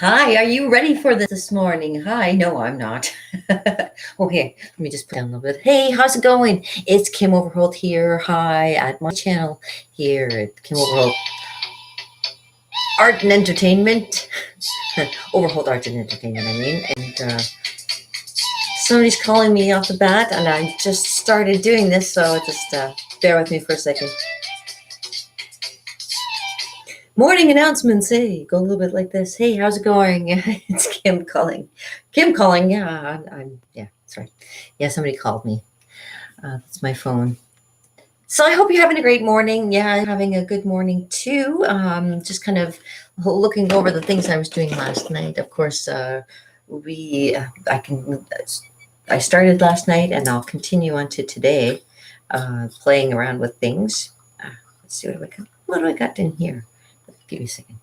Hi, are you ready for this morning? Hi, no, I'm not. Okay, let me just put down a little bit. Hey, how's it going? It's Kim Overholt here. Hi, at my channel here at Kim Overholt Art and Entertainment. Overholt Art and Entertainment, I mean. And somebody's calling me off the bat, and I just started doing this, so just bear with me for a second. Morning announcements. Hey, go a little bit like this. Hey, how's it going? It's Kim calling. Kim calling. Yeah, yeah, sorry. Yeah, somebody called me. That's my phone. So I hope you're having a great morning. Yeah, I'm having a good morning too. Just kind of looking over the things I was doing last night. Of course, I started last night and I'll continue on to today, playing around with things. Let's see what do I got in here? Give me a second.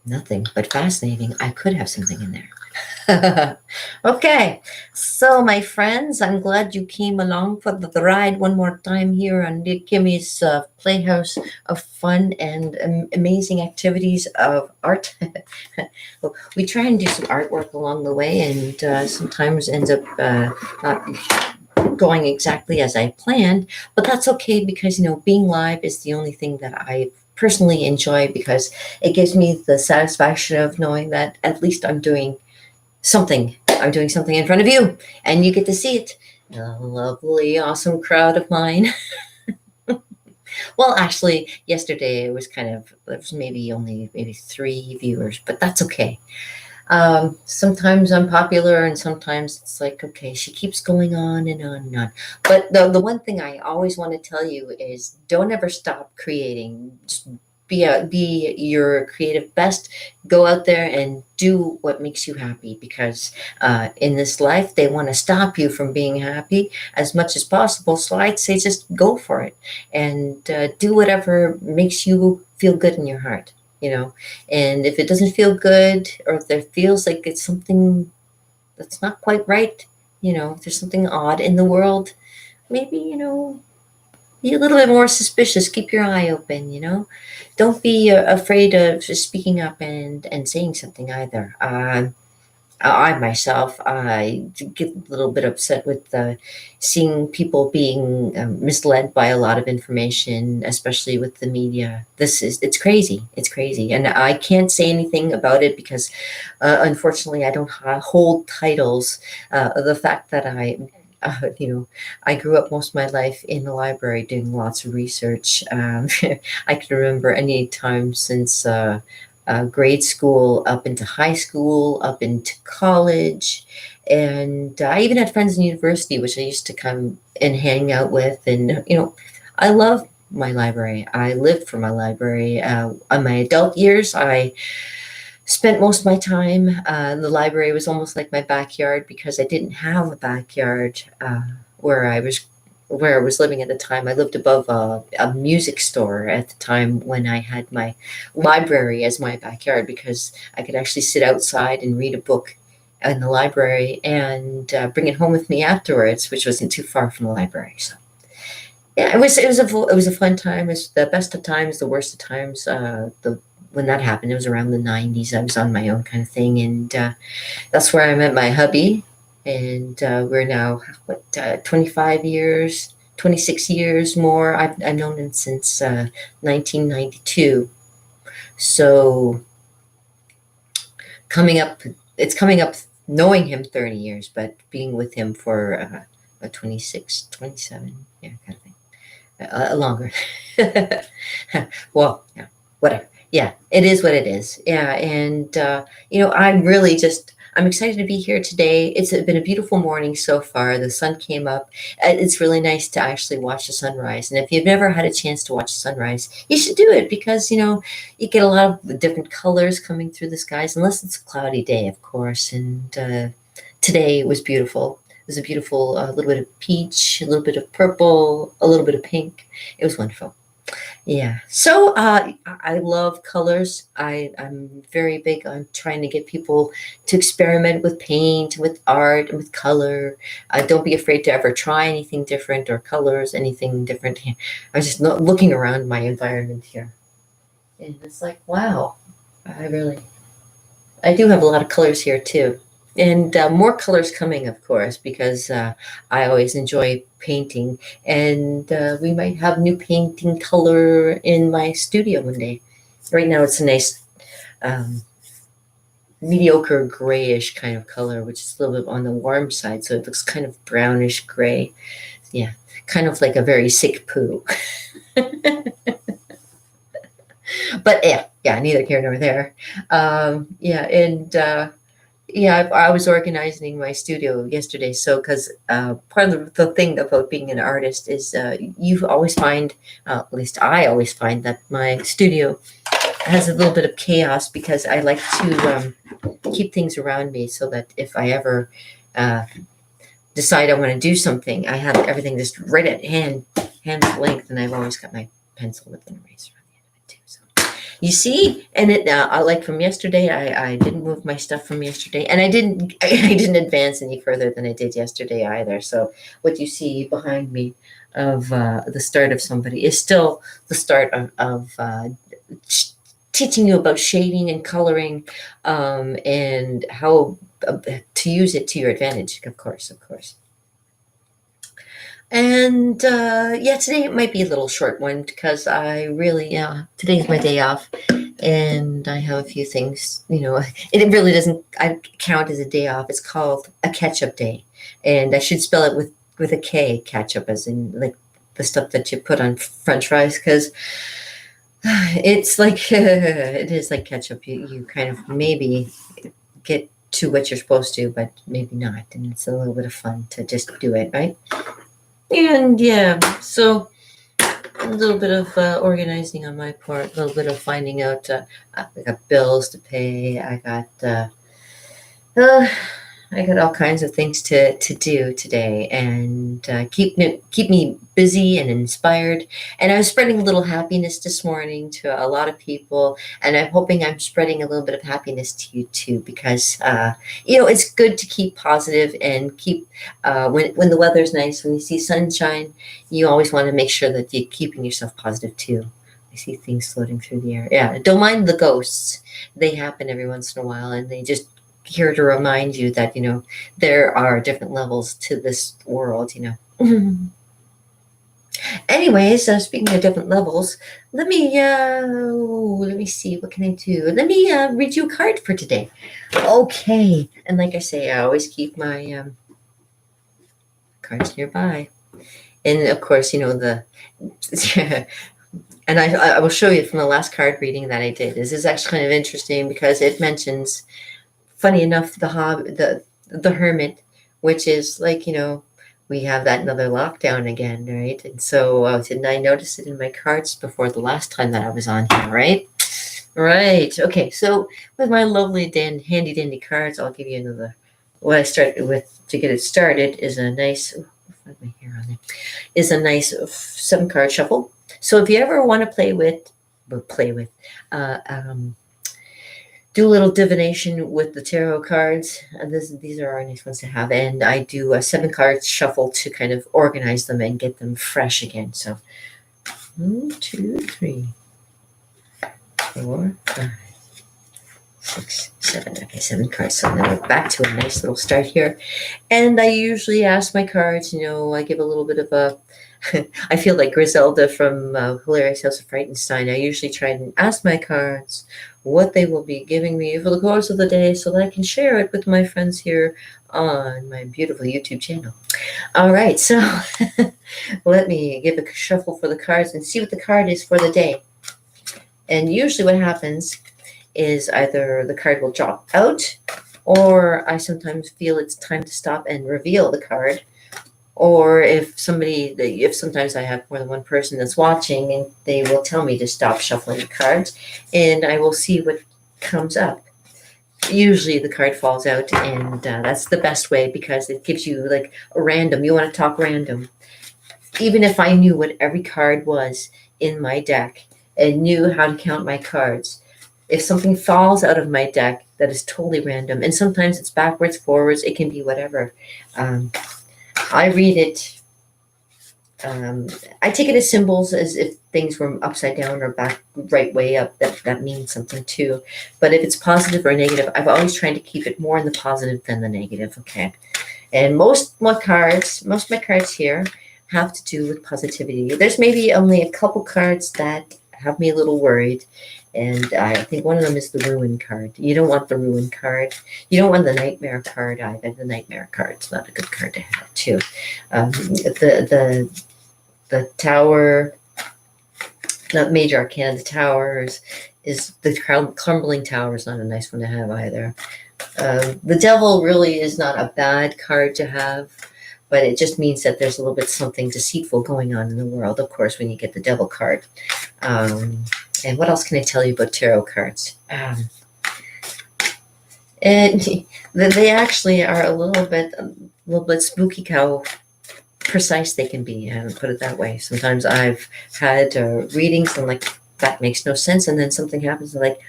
Nothing, but fascinating. I could have something in there. Okay, so my friends, I'm glad you came along for the ride one more time here on Kimmy's Playhouse of Fun and Amazing Activities of Art. We try and do some artwork along the way, and sometimes ends up not going exactly as I planned, but that's okay because, being live is the only thing that I personally enjoy because it gives me the satisfaction of knowing that at least I'm doing something. I'm doing something in front of you, and you get to see it. A lovely, awesome crowd of mine. Well, actually, yesterday there was maybe three viewers, but that's okay. Sometimes I'm popular, and sometimes it's like, okay, she keeps going on and on and on. But the one thing I always want to tell you is don't ever stop creating. Just be your creative best. Go out there and do what makes you happy because in this life they want to stop you from being happy as much as possible. So I'd say just go for it and do whatever makes you feel good in your heart. And if it doesn't feel good, or if there feels like it's something that's not quite right, if there's something odd in the world, maybe, be a little bit more suspicious. Keep your eye open, Don't be afraid of just speaking up and saying something either. I myself, I get a little bit upset with seeing people being misled by a lot of information, especially with the media. It's crazy. It's crazy. And I can't say anything about it because, unfortunately, I don't hold titles. The fact that I grew up most of my life in the library doing lots of research. I can remember any time since grade school, up into high school, up into college. And I even had friends in university, which I used to come and hang out with. And, I love my library. I lived for my library. On my adult years, I spent most of my time. The library was almost like my backyard because I didn't have a backyard where I was where I was living at the time. I lived above a music store at the time when I had my library as my backyard because I could actually sit outside and read a book in the library and bring it home with me afterwards, which wasn't too far from the library. So yeah, it was a fun time. It's the best of times, the worst of times. The When that happened, it was around the '90s. I was on my own kind of thing, and that's where I met my hubby. And we're now 25 years, 26 years more. I've known him since 1992. So coming up, it's coming up knowing him 30 years, but being with him for 26, 27, yeah, kind of thing. Longer. Well, yeah, whatever. Yeah, it is what it is. Yeah, and I'm excited to be here today. It's been a beautiful morning so far. The sun came up. It's really nice to actually watch the sunrise. And if you've never had a chance to watch the sunrise, you should do it because you get a lot of different colors coming through the skies, unless it's a cloudy day, of course. And today was beautiful. It was a beautiful little bit of peach, a little bit of purple, a little bit of pink. It was wonderful. Yeah. So I love colors. I'm very big on trying to get people to experiment with paint, with art, and with color. Don't be afraid to ever try anything different or colors, anything different. I was just looking around my environment here. And it's like, wow, I really. I do have a lot of colors here too. And more colors coming, of course, because I always enjoy painting. And we might have new painting color in my studio one day. Right now, it's a nice um, mediocre grayish kind of color, which is a little bit on the warm side. So it looks kind of brownish gray. Yeah, kind of like a very sick poo. But yeah, neither here nor there. Yeah, and yeah, I was organizing my studio yesterday. So, because part of the thing about being an artist is you always find, at least I always find, that my studio has a little bit of chaos because I like to keep things around me so that if I ever uh, decide I want to do something, I have everything just right at hand's length, and I've always got my pencil with an eraser on the end of it too. So you see, and it like from yesterday, I didn't move my stuff from yesterday, and I didn't advance any further than I did yesterday either. So what you see behind me of the start of somebody is still the start of teaching you about shading and coloring, and how to use it to your advantage, of course, of course. And yeah, today it might be a little short one because I really, today's my day off, and I have a few things. It really doesn't I count as a day off. It's called a catch-up day, and I should spell it with a K, catch-up, as in like the stuff that you put on French fries, because it's like it is like ketchup. You kind of maybe get to what you're supposed to, but maybe not, and it's a little bit of fun to just do it, right? And yeah, so a little bit of organizing on my part, a little bit of finding out. I got bills to pay. Uh, I got all kinds of things to do today, and keep me busy and inspired. And I was spreading a little happiness this morning to a lot of people, and I'm hoping I'm spreading a little bit of happiness to you too, because it's good to keep positive and keep when the weather's nice, when you see sunshine, you always want to make sure that you're keeping yourself positive too. I see things floating through the air. Yeah, don't mind the ghosts; they happen every once in a while, and they just here to remind you that there are different levels to this world. Anyways, speaking of different levels, let me see, what can I do? Let me read you a card for today. Okay, and like I say, I always keep my cards nearby, and of course, the and I will show you from the last card reading that I did. This is actually kind of interesting because it mentions, funny enough, the hermit, which is like, we have that another lockdown again, right? And so didn't I notice it in my cards before the last time that I was on here, right? Right. Okay. So with my lovely handy dandy cards, I'll give you another. What I started with to get it started is a nice. I'll find my hair on there. Is a nice 7-card shuffle. So if you ever want to play with, uh, um, do a little divination with the tarot cards. These are our nice ones to have. And I do a 7-card shuffle to kind of organize them and get them fresh again. So 1, 2, 3, 4, 5, 6, 7. Okay, 7 cards. So now we're back to a nice little start here. And I usually ask my cards, I give a little bit of a I feel like Griselda from Hilarious House of Frightenstein. I usually try and ask my cards what they will be giving me for the course of the day so that I can share it with my friends here on my beautiful YouTube channel. All right, so let me give a shuffle for the cards and see what the card is for the day. And usually what happens is either the card will drop out, or I sometimes feel it's time to stop and reveal the card. Or if sometimes I have more than one person that's watching, and they will tell me to stop shuffling the cards, and I will see what comes up. Usually the card falls out, and that's the best way because it gives you like a random. You want to talk random. Even if I knew what every card was in my deck and knew how to count my cards, if something falls out of my deck that is totally random, and sometimes it's backwards, forwards, it can be whatever. I read it. I take it as symbols, as if things were upside down or back right way up, that means something too. But if it's positive or negative, I've always tried to keep it more in the positive than the negative. Okay. And most of my cards here have to do with positivity. There's maybe only a couple cards that have me a little worried. And I think one of them is the ruin card. You don't want the ruin card. You don't want the nightmare card either. The nightmare card's not a good card to have too. The tower, the major arcana, the towers is the crumbling tower is not a nice one to have either. The devil really is not a bad card to have, but it just means that there's a little bit something deceitful going on in the world, of course, when you get the devil card. And what else can I tell you about tarot cards? And they actually are a little bit spooky how precise they can be, and put it that way. Sometimes I've had readings and like, that makes no sense, and then something happens and like,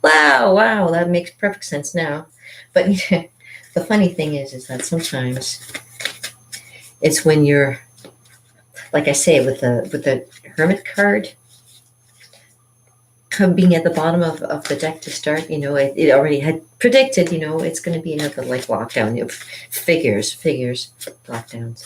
wow, that makes perfect sense now. But the funny thing is that sometimes it's when you're, like I say, with the Hermit card being at the bottom of the deck to start, it already had predicted, it's going to be another like lockdown, figures, lockdowns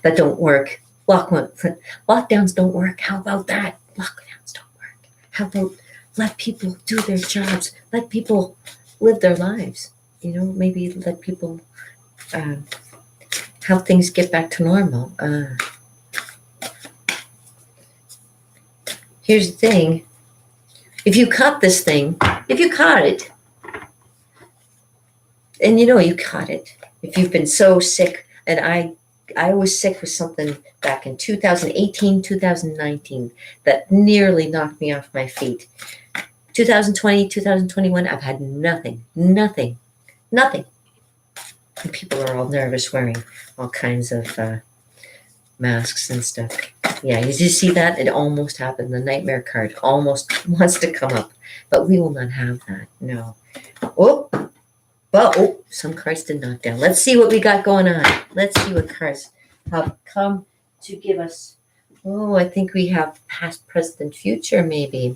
that don't work. Lockdowns don't work. How about that? Lockdowns don't work. How about let people do their jobs? Let people live their lives. Maybe let people how things get back to normal. Here's the thing. If you caught this thing, if you caught it, and you caught it, if you've been so sick, and I was sick with something back in 2018, 2019 that nearly knocked me off my feet. 2020, 2021, I've had nothing. And people are all nervous wearing all kinds of masks and stuff. Yeah, you just see that? It almost happened. The nightmare card almost wants to come up, but we will not have that. No. Some cards did knock down. Let's see what we got going on. Let's see what cards have come to give us. Oh, I think we have past, present, and future, maybe.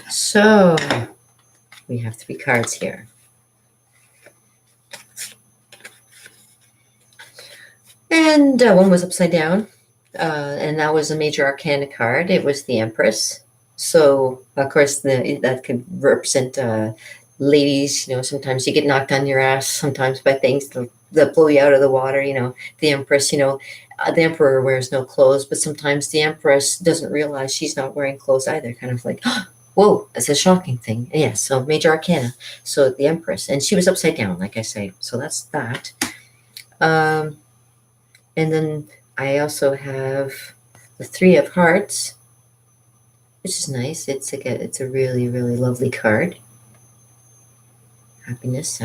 So, we have 3 cards here. And one was upside down, and that was a major arcana card. It was the Empress. So, of course, that could represent ladies. Sometimes you get knocked on your ass, sometimes by things that blow you out of the water. The Empress, the Emperor wears no clothes, but sometimes the Empress doesn't realize she's not wearing clothes either. Kind of like, whoa, it's a shocking thing. Yeah, so major arcana. So the Empress, and she was upside down, like I say. So that's that. And then I also have the 3 of Hearts, which is nice. It's a really, really lovely card. Happiness.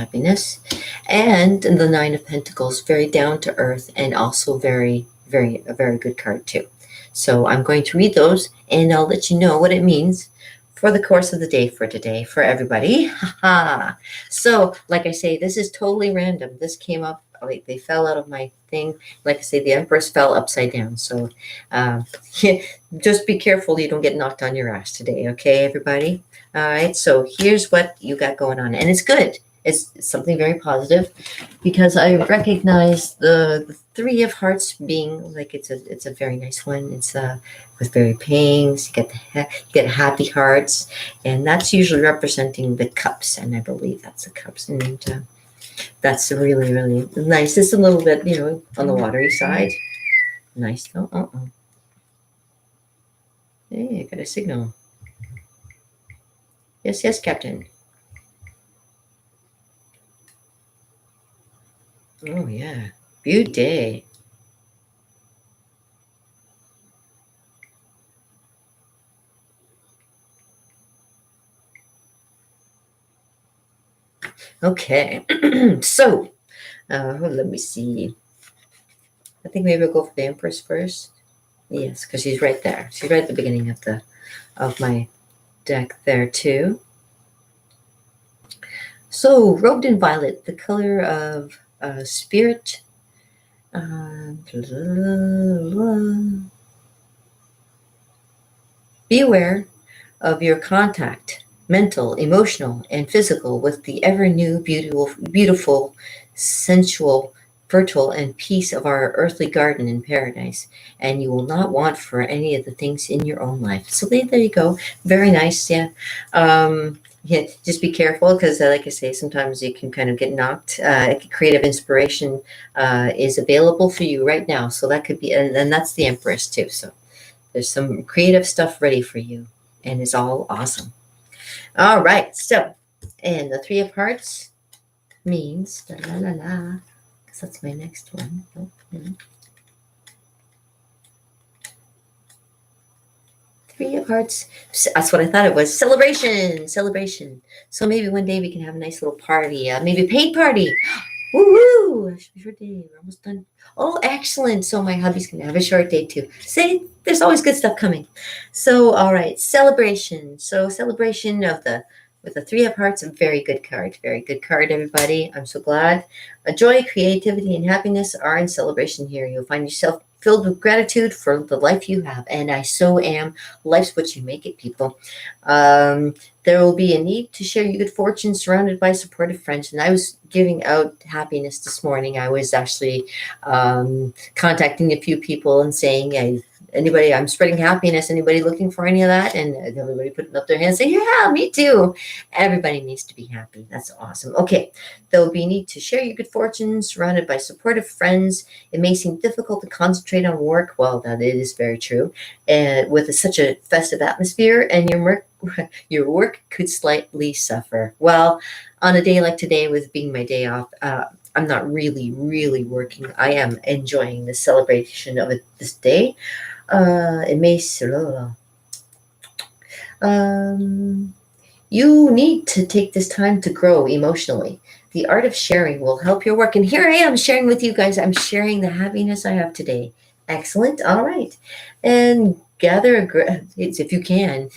And the 9 of Pentacles, very down to earth, and also a very good card too. So I'm going to read those, and I'll let you know what it means for the course of the day for today for everybody. So, like I say, this is totally random. This came up. They fell out of my thing. Like I say, the Empress fell upside down. So just be careful you don't get knocked on your ass today. Okay, everybody? All right. So here's what you got going on. And it's good. It's something very positive because I recognize the 3 of Hearts being like it's a very nice one. It's with very pangs. You get happy hearts. And that's usually representing the cups. And I believe that's the cups. And that's really, really nice. It's a little bit, on the watery side. Nice though. Hey, I got a signal. Yes, Captain. Oh, yeah. Good day. Okay. So, let me see. I think maybe we'll go for the Empress first. Yes, because she's right there. She's right at the beginning of my deck there too. So, robed in violet, the color of spirit, Be aware of your contact, mental, emotional, and physical, with the ever new, beautiful, sensual, fertile, and peace of our earthly garden in paradise. And you will not want for any of the things in your own life. So there you go. Very nice. Yeah. Yeah, just be careful because, like I say, sometimes you can kind of get knocked. Creative inspiration is available for you right now. So that could be, and that's the Empress too. So there's some creative stuff ready for you, and it's all awesome. All right. So, and the Three of Hearts means la la la la, because that's my next one. Nope, no. Three of Hearts. That's what I thought it was. Celebration, celebration. So maybe one day we can have a nice little party, maybe a paid party. Woo-hoo! Short day. We're almost done. Oh, excellent. So my hubby's going to have a short day too. Say, there's always good stuff coming. So, all right. Celebration. So celebration with the Three of Hearts, a very good card. Very good card, everybody. I'm so glad. Joy, creativity, and happiness are in celebration here. You'll find yourself filled with gratitude for the life you have. And I so am. Life's what you make it, people. There will be a need to share your good fortune surrounded by supportive friends. And I was giving out happiness this morning. I was actually contacting a few people and saying, hey, anybody, I'm spreading happiness. Anybody looking for any of that? And everybody putting up their hands saying, yeah, me too. Everybody needs to be happy. That's awesome. Okay. There will be a need to share your good fortune surrounded by supportive friends. It may seem difficult to concentrate on work. Well, that is very true. And with such a festive atmosphere, and your work could slightly suffer. Well, on a day like today, with being my day off, I'm not really working. I am enjoying the celebration of this day. It may you need to take this time to grow emotionally. The art of sharing will help your work. And here I am sharing with you guys. I'm sharing the happiness I have today. Excellent. All right. And if you can,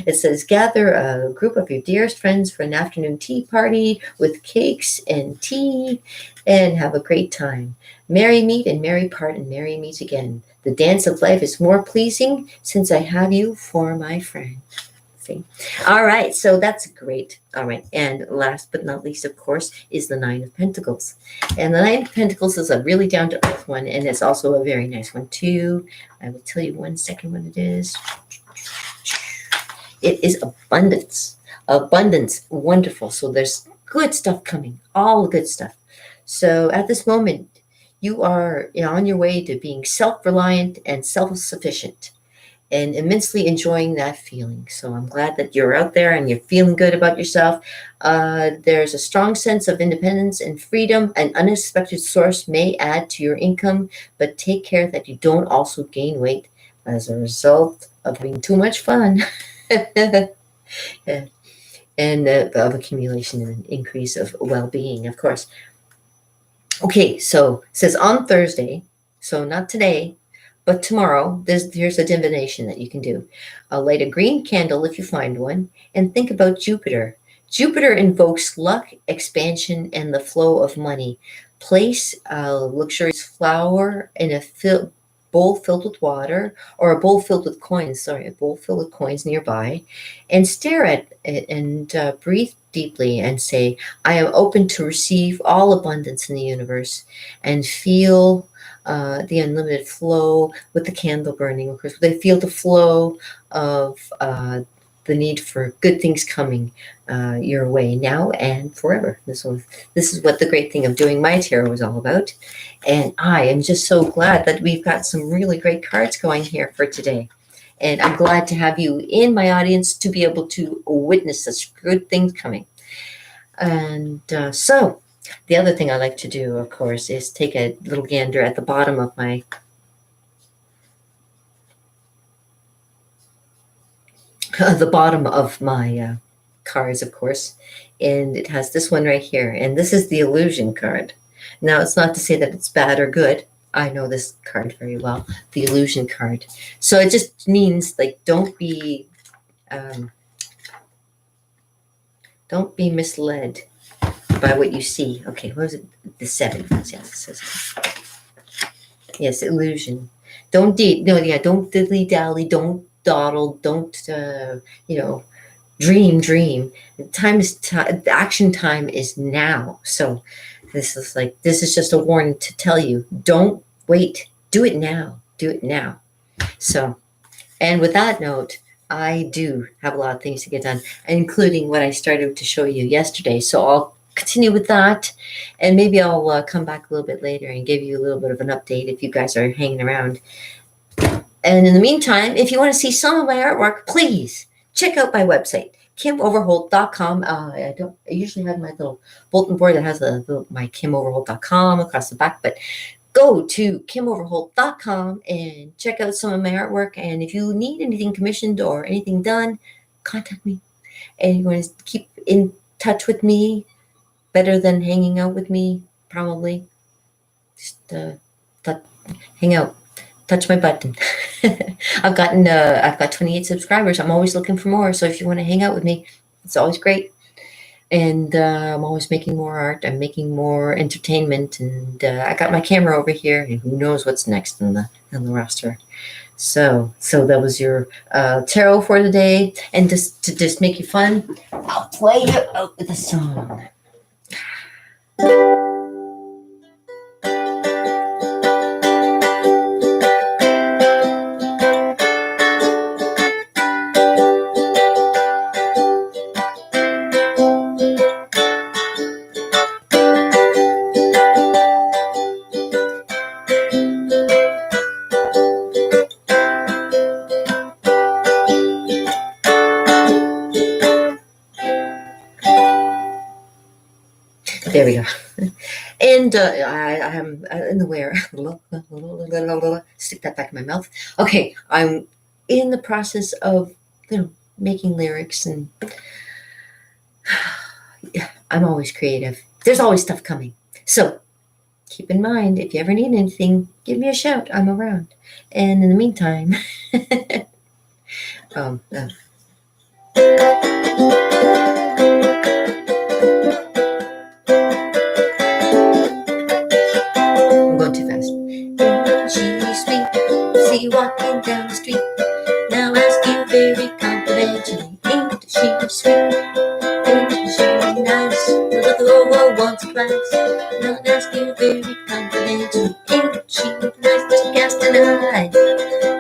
it says gather a group of your dearest friends for an afternoon tea party with cakes and tea and have a great time. Merry meet and merry part and merry meet again. The dance of life is more pleasing since I have you for my friend. See? All right, so that's great. All right, and last but not least, of course, is the Nine of Pentacles. And the Nine of Pentacles is a really down-to-earth one, and it's also a very nice one, too. I will tell you 1 second what it is. It is abundance. Abundance, wonderful. So there's good stuff coming, all good stuff. So at this moment, you are on your way to being self-reliant and self-sufficient, and immensely enjoying that feeling. So I'm glad that you're out there and you're feeling good about yourself. There's a strong sense of independence and freedom. An unexpected source may add to your income, but take care that you don't also gain weight as a result of having too much fun. And of accumulation and an increase of well-being, of course. Okay, so it says on Thursday, so not today, but tomorrow, here's a divination that you can do. Light a green candle if you find one, and think about Jupiter. Jupiter invokes luck, expansion, and the flow of money. Place a luxurious flower in a bowl filled with water, or a bowl filled with coins, a bowl filled with coins nearby, and stare at it and breathe deeply and say, I am open to receive all abundance in the universe, and feel the unlimited flow with the candle burning. Of course, they feel the flow of the need for good things coming your way now and forever. This is what the great thing of doing my tarot is all about. And I am just so glad that we've got some really great cards going here for today. And I'm glad to have you in my audience to be able to witness such good things coming. And so the other thing I like to do, of course, is take a little gander at the bottom of my cards, of course. And it has this one right here. And this is the illusion card. Now, it's not to say that it's bad or good. I know this card very well, the illusion card. So it just means, like, don't be misled by what you see. Okay, what was it? The 7. Yeah, it says Yes, illusion. Don't no, yeah, don't dilly dally, don't dawdle, don't you know, dream. Time is action time is now. So this is just a warning to tell you, don't wait. Do it now. Do it now. So, and with that note, I do have a lot of things to get done, including what I started to show you yesterday. So I'll continue with that, and maybe I'll come back a little bit later and give you a little bit of an update if you guys are hanging around. And in the meantime, if you want to see some of my artwork, please check out my website, KimOverholt.com. I usually have my little bulletin board that has my KimOverholt.com across the back, but go to KimOverholt.com and check out some of my artwork. And if you need anything commissioned or anything done, contact me. And you want to keep in touch with me, better than hanging out with me, probably. Just hang out, touch my button. I've got 28 subscribers. I'm always looking for more. So if you want to hang out with me, it's always great. And I'm always making more art. I'm making more entertainment, and I got my camera over here, and who knows what's next on the roster. So that was your tarot for the day, and just to make you fun, I'll play you out with a song. There we go. And I am in the where. Stick that back in my mouth. Okay, I'm in the process of making lyrics, and I'm always creative. There's always stuff coming. So keep in mind, if you ever need anything, give me a shout. I'm around. And in the meantime, um, uh, I'm going too fast. She's sweet, see you walking down the street. Now ask you very confidentially, ain't she sweet? Ain't she nice? Look over once or twice. Now ask you very confidentially, ain't she nice? Just cast an eye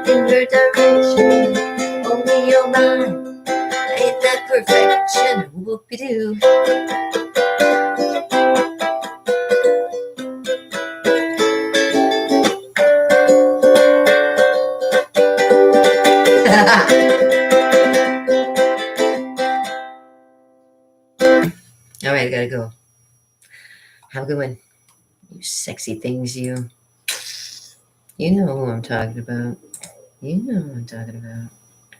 in her direction. Only your mind, ain't that perfection? Whoopie-doo. All right, I gotta go. Have a good one. You sexy things, you. You know who I'm talking about. You know who I'm talking about.